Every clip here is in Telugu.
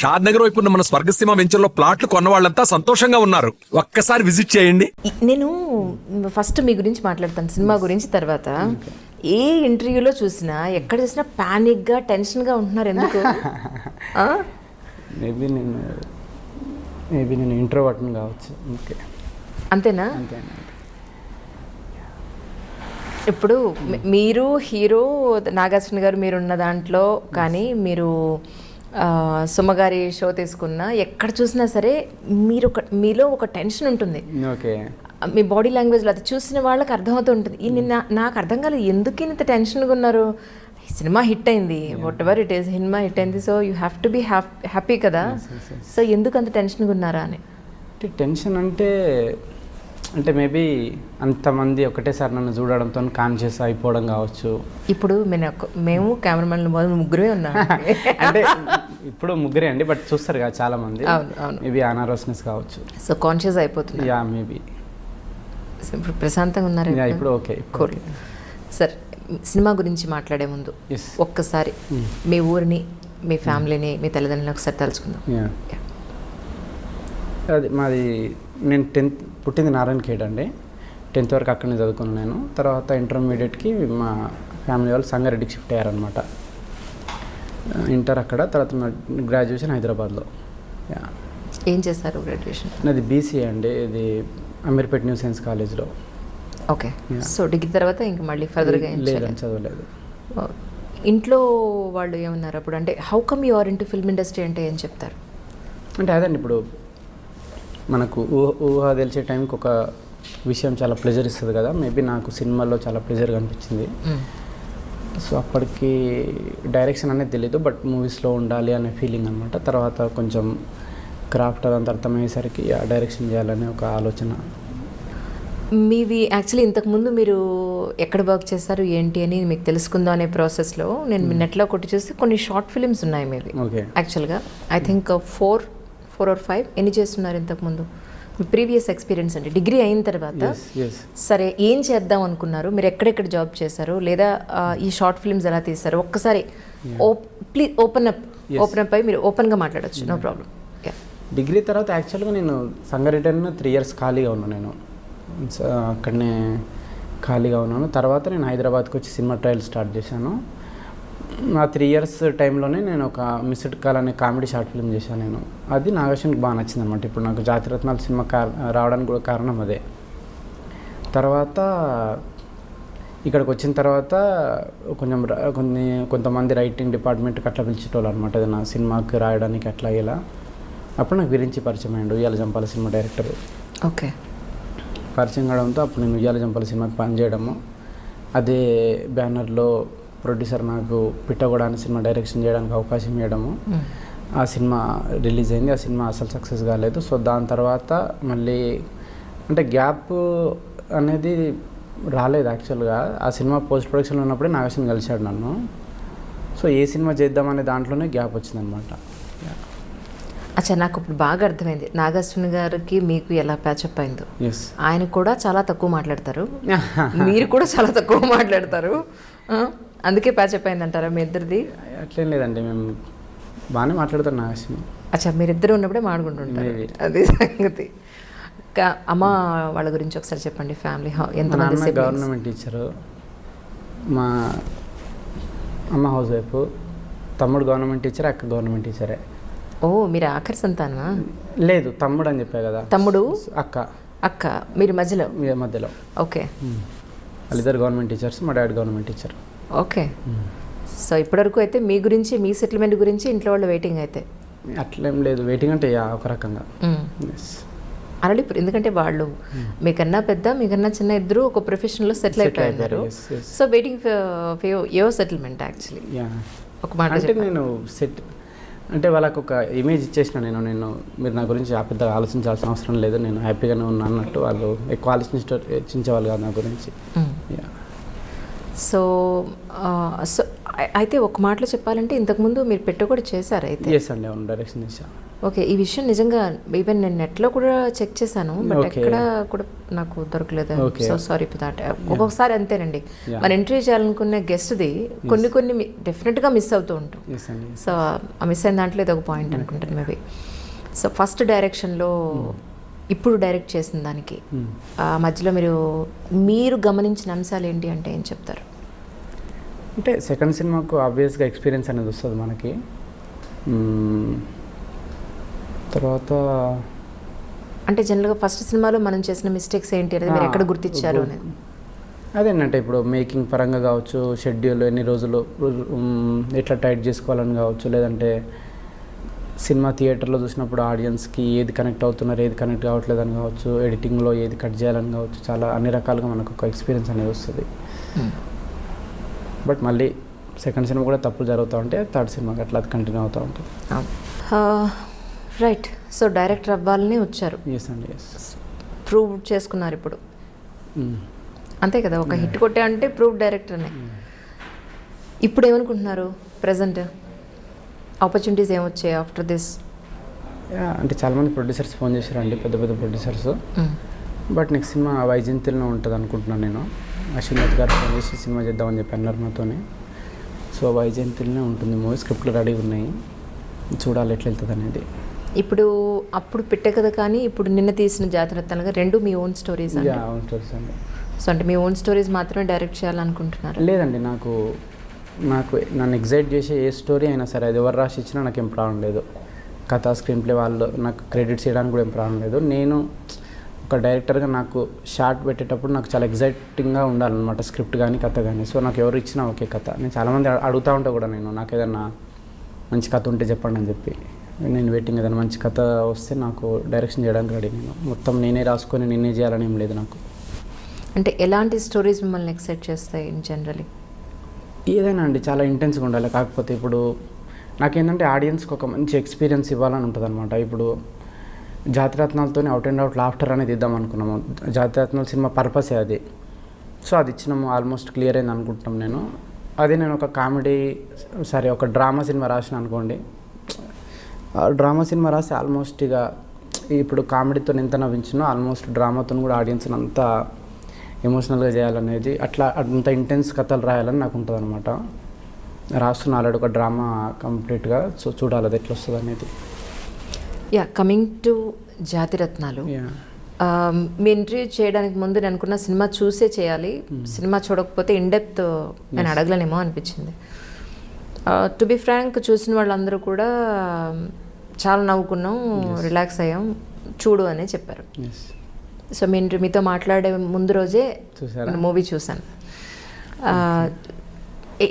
షాద్ నగర్ వైపు ఉన్న మన స్వర్గసీమ వెంచర్లో ప్లాట్లు కొన్న వాళ్ళంతా సంతోషంగా ఉన్నారు. ఒక్కసారి విజిట్ చేయండి. నేను ఫస్ట్ మీ గురించి మాట్లాడతాను, సినిమా గురించి తర్వాత. ఏ ఇంటర్వ్యూలో చూసినా ఎక్కడ చూసినా ప్యానిక్గా టెన్షన్గా ఉంటున్నారు, ఎందుకు? మేబీ నేను ఇంట్రోవర్ట్ని కావచ్చు. ఓకే, అంతేనా? అంతేనా. ఇప్పుడు మీరు హీరో నాగార్జున గారు మీరున్న దాంట్లో, కానీ మీరు సుమగారి షో తీసుకున్నా ఎక్కడ చూసినా సరే మీలో ఒక టెన్షన్ ఉంటుంది. ఓకే, మీ బాడీ లాంగ్వేజ్లో అది చూసిన వాళ్ళకి అర్థమవుతూ ఉంటుంది. నాకు అర్థం కాలేదు ఎందుకు ఇంత టెన్షన్గా ఉన్నారు. సినిమా హిట్ అయింది, whatever it is, cinema hit అయింది, so you have to be happy కదా. సో ఎందుకు అంత టెన్షన్గా ఉన్నారా అని. టెన్షన్ అంటే మేబీ అంతమంది ఒకటేసారి నన్ను చూడడంతో కాన్షియస్ అయిపోవడం కావచ్చు. ఇప్పుడు మేము కెమెరామెన్లు ముగ్గురే ఉన్నాం. అంటే ఇప్పుడు ముగ్గురే అండి, బట్ చూస్తారు కదా చాలా మంది. అవును, మేబీ అనారోస్నెస్ కావచ్చు. సో కాన్షియస్ అయిపోతుంది. Yeah maybe. ఇప్పుడు ప్రశాంతంగా ఉన్నారు ఇప్పుడు. Okay, cool. సార్, సినిమా గురించి మాట్లాడే ముందు ఒక్కసారి మీ ఊరిని, మీ ఫ్యామిలీని, మీ తల్లిదండ్రులను ఒకసారి తలుచుకుందాం. అది మాది, నేను 10th పుట్టింది నారాయణఖేడ్ అండి. 10th వరకు అక్కడనే చదువుకున్నాను నేను. తర్వాత ఇంటర్మీడియట్కి మా ఫ్యామిలీ వాళ్ళు సంగారెడ్డికి షిఫ్ట్ అయ్యారనమాట. ఇంటర్ అక్కడ, తర్వాత గ్రాడ్యుయేషన్ హైదరాబాద్లో. ఏం చేశారు గ్రాడ్యుయేషన్? నాది BCA అండి, ఇది అమీర్పేట్ న్యూ సైన్స్ కాలేజ్లో. ఓకే, సో డిగ్రీ తర్వాత ఇంకా మళ్ళీ ఫర్దర్గా లేదని చదవలేదు. ఇంట్లో వాళ్ళు ఏమన్నారు అప్పుడు? అంటే how come you are into film industry అంటే ఏం చెప్తారు? అంటే అదండి, ఇప్పుడు మనకు ఊహ తెలిసే టైంకి ఒక విషయం చాలా ప్లెజర్ ఇస్తుంది కదా. మేబీ నాకు సినిమాల్లో చాలా ప్లెజర్గా అనిపించింది. సో అప్పటికి డైరెక్షన్ అనేది తెలీదు, బట్ మూవీస్లో ఉండాలి అనే ఫీలింగ్ అనమాట. తర్వాత కొంచెం క్రాఫ్ట్ అదంతా అర్థమయ్యేసరికి డైరెక్షన్ చేయాలనే ఒక ఆలోచన. మీవి యాక్చువల్లీ ఇంతకుముందు మీరు ఎక్కడ వర్క్ చేస్తారు ఏంటి అని మీకు తెలుసుకుందాం అనే ప్రాసెస్లో నేను మీ నెట్లో కొట్టి చూస్తే కొన్ని షార్ట్ ఫిలిమ్స్ ఉన్నాయి మీవి. ఓకే, యాక్చువల్గా ఐ థింక్ 4 or 5 ఎన్ని చేస్తున్నారు ఇంతకుముందు? మీ ప్రీవియస్ ఎక్స్పీరియన్స్ అంటే డిగ్రీ అయిన తర్వాత సరే ఏం చేద్దాం అనుకున్నారు, మీరు ఎక్కడెక్కడ జాబ్ చేశారు, లేదా ఈ షార్ట్ ఫిల్మ్స్ ఎలా తీస్తారు? ఒక్కసారి ప్లీజ్ ఓపెన్ అప్ అయి మీరు ఓపెన్గా మాట్లాడచ్చు, నో ప్రాబ్లం. డిగ్రీ తర్వాత యాక్చువల్గా నేను సంగారెడ్డిలో 3 years ఖాళీగా ఉన్నాను. నేను అక్కడనే ఖాళీగా ఉన్నాను. తర్వాత నేను హైదరాబాద్కి వచ్చి సినిమా ట్రయల్ స్టార్ట్ చేశాను. ఆ 3 years టైంలోనే నేను ఒక మిస్డ్ కాల్ అనే కామెడీ షార్ట్ ఫిల్మ్ చేశాను నేను. అది నాగేశ్వరికి బాగా నచ్చింది అనమాట. ఇప్పుడు నాకు జాతిరత్నాలు సినిమా రావడానికి కూడా కారణం అదే. తర్వాత ఇక్కడికి వచ్చిన తర్వాత కొంతమంది రైటింగ్ డిపార్ట్మెంట్కి అట్లా పిలిచేటోళ్ళు అనమాట, ఏదైనా సినిమాకి రాయడానికి అట్లా ఇలా. అప్పుడు నాకు గురించి పరిచయం అయ్యాడు ఉయ్యాల జంపాల సినిమా డైరెక్టర్. ఓకే, పరిచయం కావడంతో అప్పుడు నేను ఉయ్యాల జంపాల సినిమాకి పనిచేయడము, అదే బ్యానర్లో ప్రొడ్యూసర్ నాకు పిట్టగొడ అనే సినిమా డైరెక్షన్ చేయడానికి అవకాశం ఇవ్వడము. ఆ సినిమా రిలీజ్ అయింది. ఆ సినిమా అసలు సక్సెస్ కాలేదు. సో దాని తర్వాత మళ్ళీ అంటే గ్యాప్ అనేది రాలేదు యాక్చువల్గా. ఆ సినిమా పోస్ట్ ప్రొడక్షన్లో ఉన్నప్పుడే నాగేశ్వరం కలిశాడు నన్ను. సో ఏ సినిమా చేద్దామనే దాంట్లోనే గ్యాప్ వచ్చిందనమాట. అచ్చా, నాకు ఇప్పుడు బాగా అర్థమైంది నాగార్జున గారికి మీకు ఎలా ప్యాచప్ అయిందో. ఆయన కూడా చాలా తక్కువ మాట్లాడతారు, మీరు కూడా చాలా తక్కువ మాట్లాడతారు, అందుకే ప్యాచప్ అయింది అంటారా మీ ఇద్దరిది? అట్లేం లేదండి, మేము బాగానే మాట్లాడతారు నాగేశ్వరం. అచ్చా, మీరిద్దరు ఉన్నప్పుడే మాట్లాడుకుంటుంటారు, అది సంగతి. అమ్మ వాళ్ళ గురించి ఒకసారి చెప్పండి. ఫ్యామిలీ ఎంతమంది? గవర్నమెంట్ టీచరు, మా అమ్మ హౌస్ వైఫ్, తమ్ముడు గవర్నమెంట్ టీచర్, అక్క గవర్నమెంట్ టీచరే. ఓ, మీరు ఆఖరి సంతానమా? లేదు, తమ్ముడు అని చెప్పా కదా. తమ్ముడు, అక్క మీరు మధ్యలో? మధ్యలో. ఓకే, వాళ్ళిద్దరు గవర్నమెంట్ టీచర్స్, మా daddy government teacher. Okay, so ఇప్పటివరకు అయితే మీ గురించి, మీ సెటిల్మెంట్ గురించి ఇంట్లో వాళ్ళు వెయిటింగ్ అయితే? అట్లేం లేదు, వెయిటింగ్ అంటే ఒక రకంగా ఆల్రెడీ. ఎందుకంటే వాళ్ళు మీకన్నా పెద్ద, మీకన్నా చిన్న, ఇద్దరు ఒక ప్రొఫెషన్లో సెటిల్ అయిపోయారు. So waiting for your settlement actually. ఒక మాట అంటే నేను అంటే వాళ్ళకు ఒక ఇమేజ్ ఇచ్చేసిన నేను మీరు నా గురించి పెద్దగా ఆలోచించాల్సిన అవసరం లేదు, నేను హ్యాపీగానే ఉన్నా అన్నట్టు. వాళ్ళు ఎక్కువ ఆలోచించేవాళ్ళు కాదు నా గురించి. సో అయితే ఒక మాటలో చెప్పాలంటే ఇంతకుముందు మీరు పెట్ట కూడా చేశారు అయితే? అండి, అవును, డైరెక్షన్ చేశాను. ఓకే, ఈ విషయం నిజంగా ఈవెన్ నేను నెట్లో కూడా చెక్ చేశాను, బట్ Okay. ఎక్కడ కూడా నాకు దొరకలేదు. Okay. So sorry for that. ఒక్కొక్కసారి అంతేనండి, Yeah. మన ఇంటర్వ్యూ చేయాలనుకునే గెస్ట్ది కొన్ని డెఫినెట్గా మిస్ అవుతూ ఉంటాం. ఎస్ అండి. సో ఆ మిస్ అయిన దాంట్లో ఇది ఒక పాయింట్ అనుకుంటాను మేబీ. సో ఫస్ట్ డైరెక్షన్లో ఇప్పుడు డైరెక్ట్ చేసిన దానికి ఆ మధ్యలో మీరు గమనించిన అంశాలు ఏంటి అంటే ఏం చెప్తారు? అంటే సెకండ్ సినిమాకు ఆబ్వియస్గా ఎక్స్పీరియన్స్ అనేది వస్తుంది మనకి. తర్వాత అంటే జనరల్గా ఫస్ట్ సినిమాలో మనం చేసిన మిస్టేక్స్ ఏంటి అనేది మీరు ఎక్కడ గుర్తించారు అనేది? అదేంటంటే ఇప్పుడు మేకింగ్ పరంగా కావచ్చు, షెడ్యూల్ ఎన్ని రోజులు ఎట్లా టైట్ చేసుకోవాలని కావచ్చు, లేదంటే సినిమా థియేటర్లో చూసినప్పుడు ఆడియన్స్కి ఏది కనెక్ట్ అవుతున్నారు, ఏది కనెక్ట్ కావట్లేదని కావచ్చు, ఎడిటింగ్లో ఏది కట్ చేయాలని కావచ్చు, చాలా అన్ని రకాలుగా మనకు ఒక ఎక్స్పీరియన్స్ అనేది వస్తుంది. బట్ మళ్ళీ సెకండ్ సినిమా కూడా తప్పులు జరుగుతూ ఉంటే థర్డ్ సినిమాకి అట్లా అది కంటిన్యూ అవుతూ ఉంటుంది. రైట్. సో డైరెక్టర్ అవ్వాలని వచ్చారు, ఎస్ అండి. ఎస్, ప్రూవ్ చేసుకున్నారు ఇప్పుడు, అంతే కదా? ఒక హిట్ కొట్టే అంటే ప్రూవ్ డైరెక్టర్నే. ఇప్పుడు ఏమనుకుంటున్నారు ప్రజెంట్? ఆపర్చునిటీస్ ఏమొచ్చాయి ఆఫ్టర్ దిస్? అంటే చాలామంది ప్రొడ్యూసర్స్ ఫోన్ చేశారండి, పెద్ద పెద్ద ప్రొడ్యూసర్స్. బట్ నెక్స్ట్ సినిమా వైజయంతిలో ఉంటుంది అనుకుంటున్నాను నేను. అశ్విన్ దత్ గారు ఫోన్ చేసి సినిమా చేద్దామని చెప్పి అన్నారు నాతోనే. సో వైజయంతిలోనే ఉంటుంది మూవీ, స్క్రిప్ట్లు రెడీగా ఉన్నాయి, చూడాలి ఎట్లా వెళ్తుంది అనేది. ఇప్పుడు అప్పుడు పెట్టే కదా, కానీ ఇప్పుడు నిన్న తీసిన జాతరత్నాలుగా రెండు మీ ఓన్ స్టోరీస్ అండి? ఓన్ స్టోరీస్ అండి. సో అంటే మీ ఓన్ స్టోరీస్ మాత్రమే డైరెక్ట్ చేయాలనుకుంటున్నారు? లేదండి, నాకు నన్ను ఎగ్జైట్ చేసే ఏ స్టోరీ అయినా సరే అది ఎవరు రాసి ఇచ్చినా నాకు ఏం ప్రాబ్లం లేదు. కథ, స్క్రీన్ ప్లే వాళ్ళు నాకు క్రెడిట్స్ ఇవ్వడానికి కూడా ఏం ప్రాబ్లం లేదు. నేను ఒక డైరెక్టర్గా నాకు షార్ట్ పెట్టేటప్పుడు నాకు చాలా ఎగ్జైటింగ్గా ఉండాలన్నమాట, స్క్రిప్ట్ కానీ కథ కానీ. సో నాకు ఎవరు ఇచ్చినా ఓకే కథ. నేను చాలామంది అడుగుతూ ఉంటా కూడా, నాకు ఏదన్నా మంచి కథ ఉంటే చెప్పండి అని చెప్పి. నేను వెయిటింగ్, ఏదైనా మంచి కథ వస్తే నాకు డైరెక్షన్ చేయడానికి రెడీ. నేను మొత్తం నేనే రాసుకొని నేనే చేయాలని ఏం లేదు నాకు. అంటే ఎలాంటి స్టోరీస్ మిమ్మల్ని ఎక్సైట్ చేస్తాయి ఇన్ జనరలీ? ఏదైనా అండి, చాలా ఇంటెన్స్గా ఉండాలి. కాకపోతే ఇప్పుడు నాకేంటంటే ఆడియన్స్కి ఒక మంచి ఎక్స్పీరియన్స్ ఇవ్వాలని ఉంటుంది అనమాట. ఇప్పుడు జాతిరత్నాలతో అవుట్ అండ్ అవుట్ లాఫ్టర్ అనేది ఇద్దాం అనుకున్నాము. జాతిరత్నాల సినిమా పర్పసే అది. సో అది ఇచ్చినాము, ఆల్మోస్ట్ క్లియర్ అయింది అనుకుంటున్నాం నేను. అదే నేను ఒక కామెడీ, సరే ఒక డ్రామా సినిమా రాసిన అనుకోండి, డ్రామా సినిమా రాసి ఆల్మోస్ట్ ఇక ఇప్పుడు కామెడీతో ఎంత నవ్వించినో ఆల్మోస్ట్ డ్రామాతో కూడా ఆడియన్స్ని అంతా ఎమోషనల్గా చేయాలనేది, అట్లా అంత ఇంటెన్స్ కథలు రాయాలని నాకు ఉంటుంది అనమాట. రాస్తున్న ఆల్రెడీ ఒక డ్రామా కంప్లీట్గా. సో చూడాలి అది ఎట్లా వస్తుంది అనేది. యా, కమింగ్ టు జాతిరత్నాలు, మీ ఇంటర్వ్యూ చేయడానికి ముందు నేను అనుకున్న సినిమా చూసే చేయాలి, సినిమా చూడకపోతే ఇన్డెప్త్ నేను అడగలేనేమో అనిపించింది. టు బి ఫ్రాంక్, చూసిన వాళ్ళందరూ కూడా చాలా నవ్వుకున్నాం, రిలాక్స్ అయ్యాం, చూడు అనే చెప్పారు. సో మీతో మాట్లాడే ముందు రోజే మూవీ చూశాను.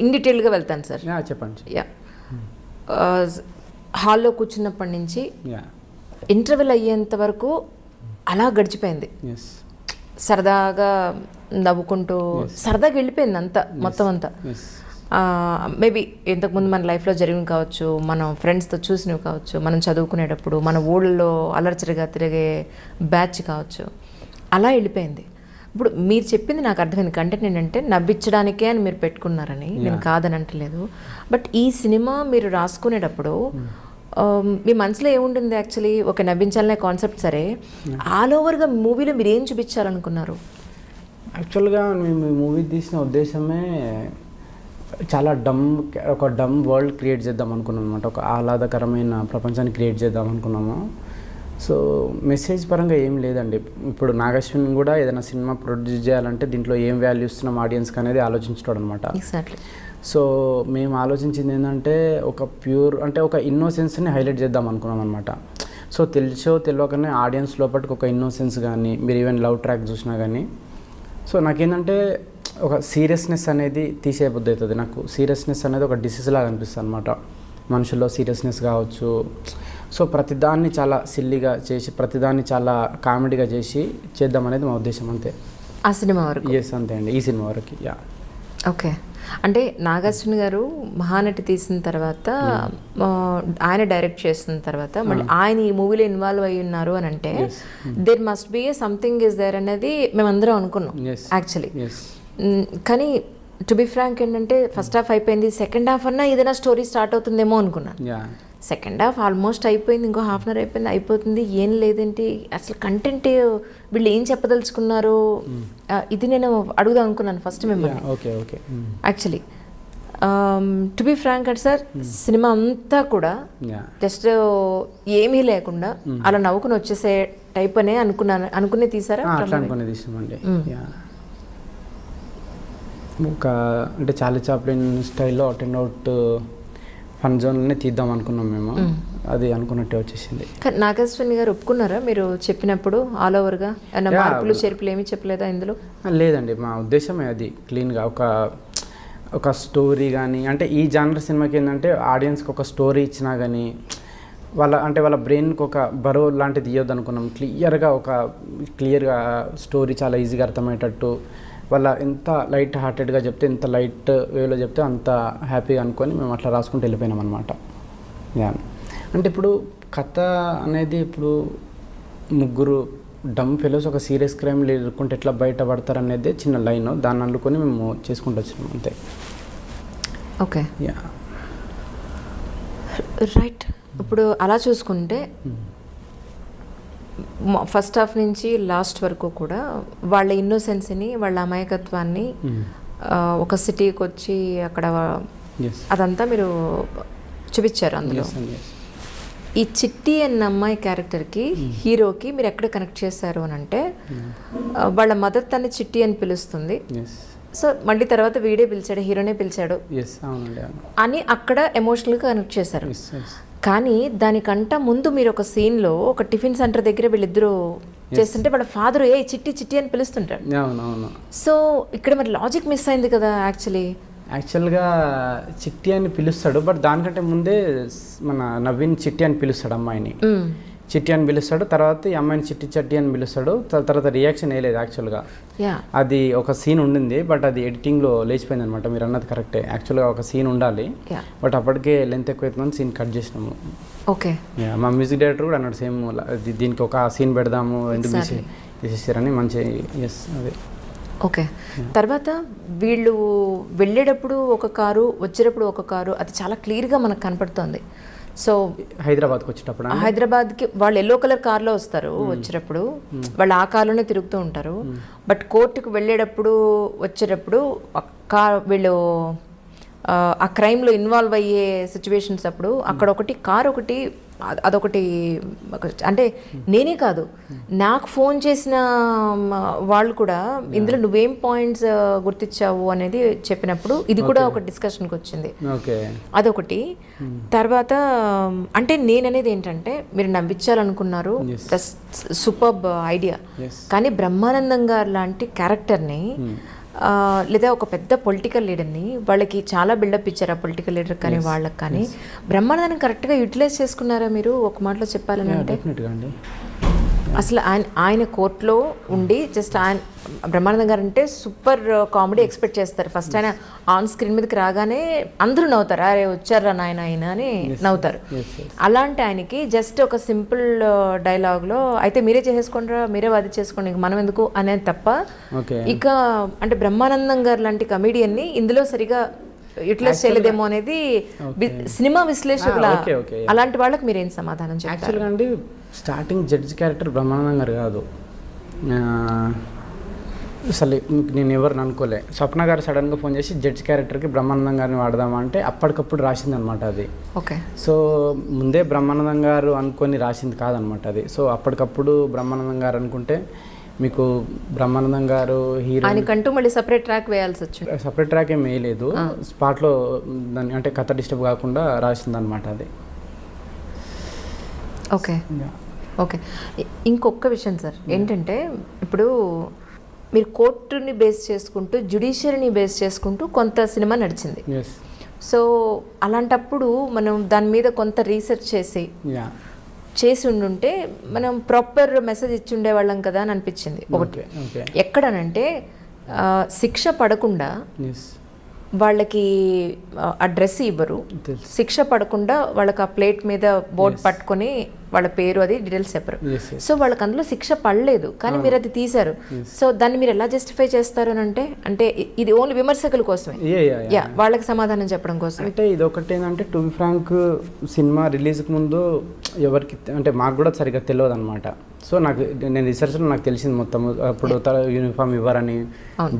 ఇన్ డీటెయిల్గా వెళ్తాను సార్. చెప్పండి. యా, హాల్లో కూర్చున్నప్పటి నుంచి ఇంటర్వెల్ అయ్యేంత వరకు అలా గడిచిపోయింది. సరదాగా నవ్వుకుంటూ సరదాగా వెళ్ళిపోయింది అంతా, మొత్తం అంతా. మేబీ ఇంతకుముందు మన లైఫ్లో జరిగినవి కావచ్చు, మనం ఫ్రెండ్స్తో చూసినవి కావచ్చు, మనం చదువుకునేటప్పుడు మన ఊళ్ళో అలర్చరిగా తిరిగే బ్యాచ్ కావచ్చు, అలా వెళ్ళిపోయింది. ఇప్పుడు మీరు చెప్పింది నాకు అర్థమైంది, కంటెంట్ ఏంటంటే నవ్వించడానికే అని మీరు పెట్టుకున్నారని, నేను కాదని అంటలేదు. బట్ ఈ సినిమా మీరు రాసుకునేటప్పుడు మీ మనసులో ఏముంటుంది యాక్చువల్లీ? ఒక నవ్వించాలనే కాన్సెప్ట్ సరే, ఆల్ ఓవర్గా మూవీలో మీరు ఏం చూపించాలనుకున్నారు? యాక్చువల్గా మేము మూవీ తీసిన ఉద్దేశమే చాలా ఒక డమ్ వరల్డ్ క్రియేట్ చేద్దాం అనుకున్నాం అనమాట. ఒక ఆహ్లాదకరమైన ప్రపంచాన్ని క్రియేట్ చేద్దాం అనుకున్నాము. సో మెసేజ్ పరంగా ఏం లేదండి. ఇప్పుడు నాగశ్విన్ కూడా ఏదైనా సినిమా ప్రొడ్యూస్ చేయాలంటే దీంట్లో ఏం వాల్యూ ఇస్తున్నాం ఆడియన్స్కి అనేది ఆలోచించడం అనమాట. ఎగ్జాక్ట్లీ. సో మేము ఆలోచించింది ఏంటంటే ఒక ప్యూర్, అంటే ఒక ఇన్నోసెన్స్ని హైలైట్ చేద్దాం అనుకున్నాం అనమాట. సో తెలిసో తెలియకనే ఆడియన్స్ లోపలికి ఒక ఇన్నోసెన్స్ కానీ, మీరు ఈవెన్ లవ్ ట్రాక్ చూసినా కానీ, సో నాకేంటంటే ఒక సీరియస్నెస్ అనేది తీసేయబుద్ధి అవుతుంది. నాకు సీరియస్నెస్ అనేది ఒక డిసీజ్ లాగా అనిపిస్తుంది అనమాట. మనుషుల్లో సీరియస్నెస్ కావచ్చు. సో ప్రతిదాన్ని చాలా సిల్లీగా చేసి, ప్రతిదాన్ని చాలా కామెడీగా చేసి చేద్దాం అనేది మా ఉద్దేశం, అంతే. ఆ సినిమా వరకు? ఎస్, అంతే అండి, ఈ సినిమా వరకు. యా. ఓకే. అంటే నాగార్జున గారు మహానటి తీసిన తర్వాత, ఆయన డైరెక్ట్ చేసిన తర్వాత మళ్ళీ ఆయన ఈ మూవీలో ఇన్వాల్వ్ అయ్యి ఉన్నారు అని అంటే there must be something is there అనేది మేమందరం అనుకున్నాం యాక్చువల్లీ. కానీ టు బి ఫ్రాంక్ ఏంటంటే ఫస్ట్ హాఫ్ అయిపోయింది, సెకండ్ హాఫ్ అన్నా ఏదైనా స్టోరీ స్టార్ట్ అవుతుందేమో అనుకున్నాను. యా సెకండ్ హాఫ్ ఆల్మోస్ట్ అయిపోయింది, ఇంకో హాఫ్ అన్ అవర్ అయిపోయింది, అయిపోతుంది, ఏం లేదేంటి అసలు కంటెంట్ వీళ్ళు ఏం చెప్పదలుచుకున్నారు, ఇది నేను అడుగుదాం అనుకున్నాను ఫస్ట్ మిమ్మల్ని. Okay okay actually to be frank అంటే సార్, సినిమా అంతా కూడా యా జస్ట్ ఏమీ లేకుండా అలా నవ్వుకుని వచ్చేసే టైప్ అనే అనుకునే తీసారా? అట్లా అనుకునే తీసామండి. యా ఒక అంటే చార్లీ చాప్లిన్ స్టైల్లో అటెండ్ అవుట్ ఫన్ జోన్లోనే తీద్దాం అనుకున్నాం మేము. అది అనుకున్నట్టే వచ్చేసింది. కానీ నాగేశ్వరి గారు ఒప్పుకున్నారా మీరు చెప్పినప్పుడు ఆల్ ఓవర్గా? ఏమైనా మార్పులు చేర్పులు ఏమీ చెప్పలేదా ఇందులో? లేదండి, మా ఉద్దేశమే అది క్లీన్గా ఒక స్టోరీ కానీ, అంటే ఈ జానర్ సినిమాకి ఏంటంటే ఆడియన్స్కి ఒక స్టోరీ ఇచ్చినా కానీ వాళ్ళ బ్రెయిన్కి ఒక బరువు లాంటిది ఇవ్వద్దు అనుకున్నాం. క్లియర్గా స్టోరీ చాలా ఈజీగా అర్థమయ్యేటట్టు, వాళ్ళ ఎంత లైట్ హార్టెడ్గా చెప్తే, ఎంత లైట్ వేలో చెప్తే అంత హ్యాపీగా అనుకొని మేము అట్లా రాసుకుంటూ వెళ్ళిపోయినాం అనమాట. యా అంటే ఇప్పుడు కథ అనేది ఇప్పుడు ముగ్గురు డమ్ ఫెలోస్ ఒక సీరియస్ క్రైమ్ లేకుంటే ఎట్లా బయటపడతారు అనేది చిన్న లైన్, దాన్ని అనుకొని మేము చేసుకుంటూ వచ్చినాం అంతే. Okay yeah right. ఇప్పుడు అలా చూసుకుంటే ఫస్ట్ హాఫ్ నుంచి లాస్ట్ వరకు కూడా వాళ్ళ ఇన్నోసెన్స్ని, వాళ్ళ అమాయకత్వాన్ని, ఒక సిటీకి వచ్చి అక్కడ అదంతా మీరు చూపించారు అందులో. ఈ చిట్టి అన్న అమ్మాయి క్యారెక్టర్కి, హీరోకి మీరు ఎక్కడ కనెక్ట్ చేశారు అని అంటే, వాళ్ళ మదర్ తన్ని చిట్టి అని పిలుస్తుంది. సో మళ్ళీ తర్వాత వీడే పిలిచాడు, హీరోనే పిలిచాడు అని అక్కడ ఎమోషనల్గా కనెక్ట్ చేశారు. కానీ దానికంట ముందు మీరు ఒక సీన్లో ఒక టిఫిన్ సెంటర్ దగ్గర వీళ్ళిద్దరూ చేస్తుంటే వాళ్ళ ఫాదర్ ఏ చిట్టి చిట్టి అని పిలుస్తుంటాడు. సో ఇక్కడ మరి లాజిక్ మిస్ అయింది కదా. యాక్చువల్గా చిట్టి అని పిలుస్తాడు, బట్ దానికంటే ముందే మన నవీన్ చిట్టి అని పిలుస్తాడు అమ్మాయిని. చిట్టి అని పిలుస్తాడు, తర్వాత ఈ అమ్మాయిని చిట్టి చట్టి అని పిలుస్తాడు. తర్వాత రియాక్షన్ వేయలేదు యాక్చువల్గా. అది ఒక సీన్ ఉండింది, బట్ అది ఎడిటింగ్లో లేచిపోయింది అనమాట. మీరు అన్నది కరెక్టే, యాక్చువల్గా ఒక సీన్ ఉండాలి, బట్ అప్పటికే లెంత్ ఎక్కువైతుందని సీన్ కట్ చేసినాము. ఓకే, మా మ్యూజిక్ డైరెక్టర్ కూడా అన్నాడు సేమ్, దీనికి ఒక సీన్ పెడదాము, ఎందుకు తీసేసారని. మంచి ఎస్ అదే. ఓకే, తర్వాత వీళ్ళు వెళ్ళేటప్పుడు ఒక కారు, వచ్చేటప్పుడు ఒక కారు, అది చాలా క్లియర్గా మనకు కనపడుతుంది. సో హైదరాబాద్కి వచ్చేటప్పుడు, హైదరాబాద్కి వాళ్ళు ఎల్లో కలర్ కార్లో వస్తారు, వచ్చేటప్పుడు వాళ్ళు ఆ కార్లోనే తిరుగుతూ ఉంటారు. బట్ కోర్టుకు వెళ్ళేటప్పుడు వచ్చేటప్పుడు వీళ్ళు ఆ క్రైమ్లో ఇన్వాల్వ్ అయ్యే సిచ్యువేషన్స్ అప్పుడు అక్కడ ఒకటి కార్ ఒకటి అదొకటి. అంటే నేనే కాదు, నాకు ఫోన్ చేసిన వాళ్ళు కూడా ఇందులో నువ్వేం పాయింట్స్ గుర్తించావు అనేది చెప్పినప్పుడు ఇది కూడా ఒక డిస్కషన్కి వచ్చింది. అదొకటి. తర్వాత అంటే నేననేది ఏంటంటే, మీరు నవ్వించాలనుకున్నారు, సూపర్బ్ ఐడియా. కానీ బ్రహ్మానందం గారు లాంటి క్యారెక్టర్ని లేదా ఒక పెద్ద పొలిటికల్ లీడర్ని, వాళ్ళకి చాలా బిల్డప్ ఇచ్చారు ఆ పొలిటికల్ లీడర్ కానీ వాళ్ళకి కానీ, బ్రహ్మానందాన్ని కరెక్ట్గా యూటిలైజ్ చేసుకున్నారా మీరు ఒక మాటలో చెప్పాలని అంటే? అసలు ఆయన కోర్టులో ఉండి జస్ట్ ఆయన బ్రహ్మానందం గారు అంటే సూపర్ కామెడీ ఎక్స్పెక్ట్ చేస్తారు. ఫస్ట్ ఆయన ఆన్ స్క్రీన్ మీదకి రాగానే అందరూ నవ్వుతారు, అరే వచ్చారా నాయన ఆయన అని నవ్వుతారు. అలాంటి ఆయనకి జస్ట్ ఒక సింపుల్ డైలాగ్లో అయితే మీరే చేసేసుకోండి, మీరే వాది చేసుకోండి, మనం ఎందుకు అనేది తప్ప, ఇక అంటే బ్రహ్మానందం గారు లాంటి కమెడియన్ని ఇందులో సరిగా యూటిలైజ్ చేయలేదేమో అనేది సినిమా విశ్లేషకుల అలాంటి వాళ్ళకి మీరేం సమాధానం చెప్తారు? యాక్చువల్గా అండి, స్టార్టింగ్ జడ్జి క్యారెక్టర్ బ్రహ్మానందం గారు కాదు అసలు. నేను ఎవరిని అనుకోలే, స్వప్న గారు సడన్గా ఫోన్ చేసి జడ్జి క్యారెక్టర్కి బ్రహ్మానందం గారిని వాడదామా అంటే అప్పటికప్పుడు రాసింది అనమాట అది. ఓకే, సో ముందే బ్రహ్మానందం గారు అనుకొని రాసింది కాదనమాట అది. సో అప్పటికప్పుడు బ్రహ్మానందం గారు అనుకుంటే, మీకు బ్రహ్మానందం గారు హీరో ఆయనకంటూ మళ్ళీ సపరేట్ ట్రాక్ వేయాల్సి వచ్చింది. సపరేట్ ట్రాక్ ఏం వేయలేదు, స్పాట్లో దాన్ని అంటే కథ డిస్టర్బ్ కాకుండా రాసింది అనమాట అది. Okay okay. ఇంకొక విషయం సార్ ఏంటంటే, ఇప్పుడు మీరు కోర్టుని బేస్ చేసుకుంటూ, జ్యుడిషియరీని బేస్ చేసుకుంటూ కొంత సినిమా నడిచింది. సో అలాంటప్పుడు మనం దాని మీద కొంత రీసెర్చ్ చేసి ఉండుంటే మనం ప్రాపర్ మెసేజ్ ఇచ్చి ఉండేవాళ్ళం కదా అని అనిపించింది. ఒకటి ఎక్కడనంటే, శిక్ష పడకుండా వాళ్ళకి ఆ డ్రెస్ ఇవ్వరు, తెలుసు. శిక్ష పడకుండా వాళ్ళకి ఆ ప్లేట్ మీద బోర్డు పట్టుకొని వాళ్ళ పేరు అది డీటెయిల్స్ చెప్పరు. Yes, yes. సో వాళ్ళకి అందులో శిక్ష పడలేదు కానీ మీరు అది తీశారు. సో దాన్ని మీరు ఎలా జస్టిఫై చేస్తారు అని అంటే ఇది ఓన్లీ విమర్శకుల కోసమే, యా వాళ్ళకి సమాధానం చెప్పడం కోసం. అంటే ఇది ఒకటి ఏంటంటే టు బి ఫ్రాంక్ సినిమా రిలీజ్కి ముందు ఎవరికి అంటే మాకు కూడా సరిగ్గా తెలియదు అనమాట. సో నేను రీసెర్చ్లో నాకు తెలిసింది మొత్తం అప్పుడు యూనిఫామ్ ఇవ్వరని,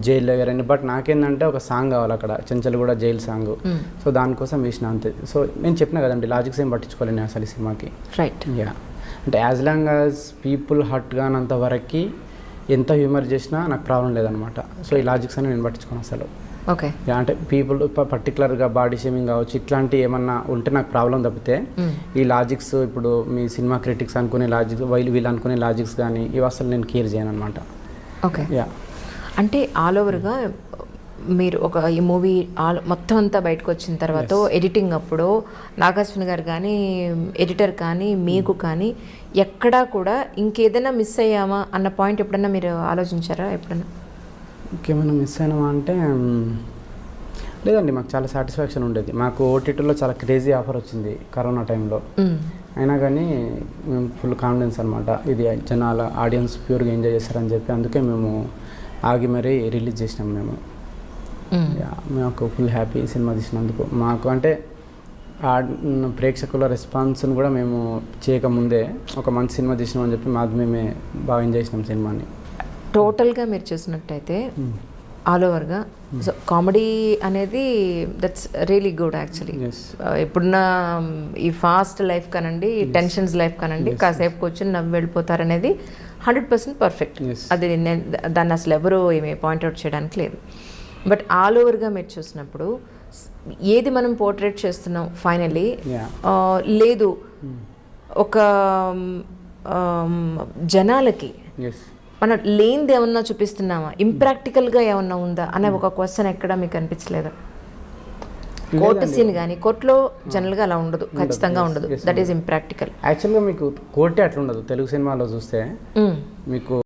జైల్లో ఇవ్వరని. బట్ నాకేంటంటే ఒక సాంగ్ కావాలి అక్కడ, చెంచల్ కూడా జైల్ సాంగ్. సో దానికోసం వేసిన అంతే. సో నేను చెప్పిన కదండి, లాజిక్స్ ఏం పట్టించుకోలేను నేను అసలు ఈ సినిమాకి. రైట్. యా అంటే as long as people hurt కానంత వరకు ఎంత హ్యూమర్ చేసినా నాకు ప్రాబ్లం లేదనమాట. సో ఈ లాజిక్స్ అని నేను పట్టించుకోను అసలు. ఓకే. అంటే పీపుల్ పర్టికులర్గా బాడీ షేమింగ్ కావచ్చు ఇట్లాంటి ఏమన్నా ఉంటే నాకు ప్రాబ్లం తప్పితే ఈ లాజిక్స్ ఇప్పుడు మీ సినిమా క్రిటిక్స్ అనుకునే లాజిక్స్ వీళ్ళు అనుకునే లాజిక్స్ కానీ ఇవి అసలు నేను కేర్ చేయను అనమాట. ఓకే. యా అంటే ఆల్ ఓవర్గా మీరు ఈ మూవీ మొత్తం అంతా బయటకు వచ్చిన తర్వాత ఎడిటింగ్ అప్పుడు నాగార్జున గారు కానీ ఎడిటర్ కానీ మీకు కానీ ఎక్కడా కూడా ఇంకేదైనా మిస్ అయ్యామా అన్న పాయింట్ ఎప్పుడన్నా మీరు ఆలోచించారా ఎప్పుడన్నా? ఇంకేమైనా మిస్ అయినామా అంటే లేదండి, మాకు చాలా సాటిస్ఫాక్షన్ ఉండేది. మాకు ఓటీటీలో చాలా క్రేజీ ఆఫర్ వచ్చింది కరోనా టైంలో, అయినా కానీ మేము ఫుల్ కాన్ఫిడెన్స్ అనమాట, ఇది జనాల ఆడియన్స్ ప్యూర్గా ఎంజాయ్ చేస్తారని చెప్పి అందుకే మేము ఆగి మరీ రిలీజ్ చేసినాం మేము. మాకు ఫుల్ హ్యాపీ సినిమా తీసినందుకు. మాకు అంటే ప్రేక్షకుల రెస్పాన్స్ని కూడా మేము చేయకముందే ఒక మంచి సినిమా తీసినామని చెప్పి మేమే బాగా ఎంజాయ్ చేసినాం సినిమాని. టోటల్గా మీరు చూసినట్టయితే ఆల్ ఓవర్గా సో కామెడీ అనేది దట్స్ రియలీ గుడ్ యాక్చువల్లీ. ఇప్పుడున్న ఈ ఫాస్ట్ లైఫ్ కానండి, ఈ టెన్షన్స్ లైఫ్ కానండి, కాసేపు కూర్చొని నవ్వు వెళ్ళిపోతారనేది 100% పర్ఫెక్ట్. అది దాన్ని అసలు ఎవరు ఏమి పాయింట్అవుట్ చేయడానికి లేదు. బట్ ఆల్ ఓవర్గా మీరు చూసినప్పుడు ఏది మనం పోర్ట్రేట్ చేస్తున్నాం ఫైనల్లీ లేదు ఒక జనాలకి మనం లేనిది ఏమన్నా చూపిస్తున్నామా, ఇంప్రాక్టికల్గా ఏమన్నా ఉందా అనే ఒక క్వశ్చన్ ఎక్కడ మీకు అనిపించలేదా? కోర్టు సీన్ కానీ కోర్టులో జనరల్గా అలా ఉండదు, ఖచ్చితంగా ఉండదు, దట్ ఈస్ ఇంప్రాక్టికల్. యాక్చువల్గా మీకు కోర్టే అట్లా ఉండదు. తెలుగు సినిమాలో చూస్తే మీకు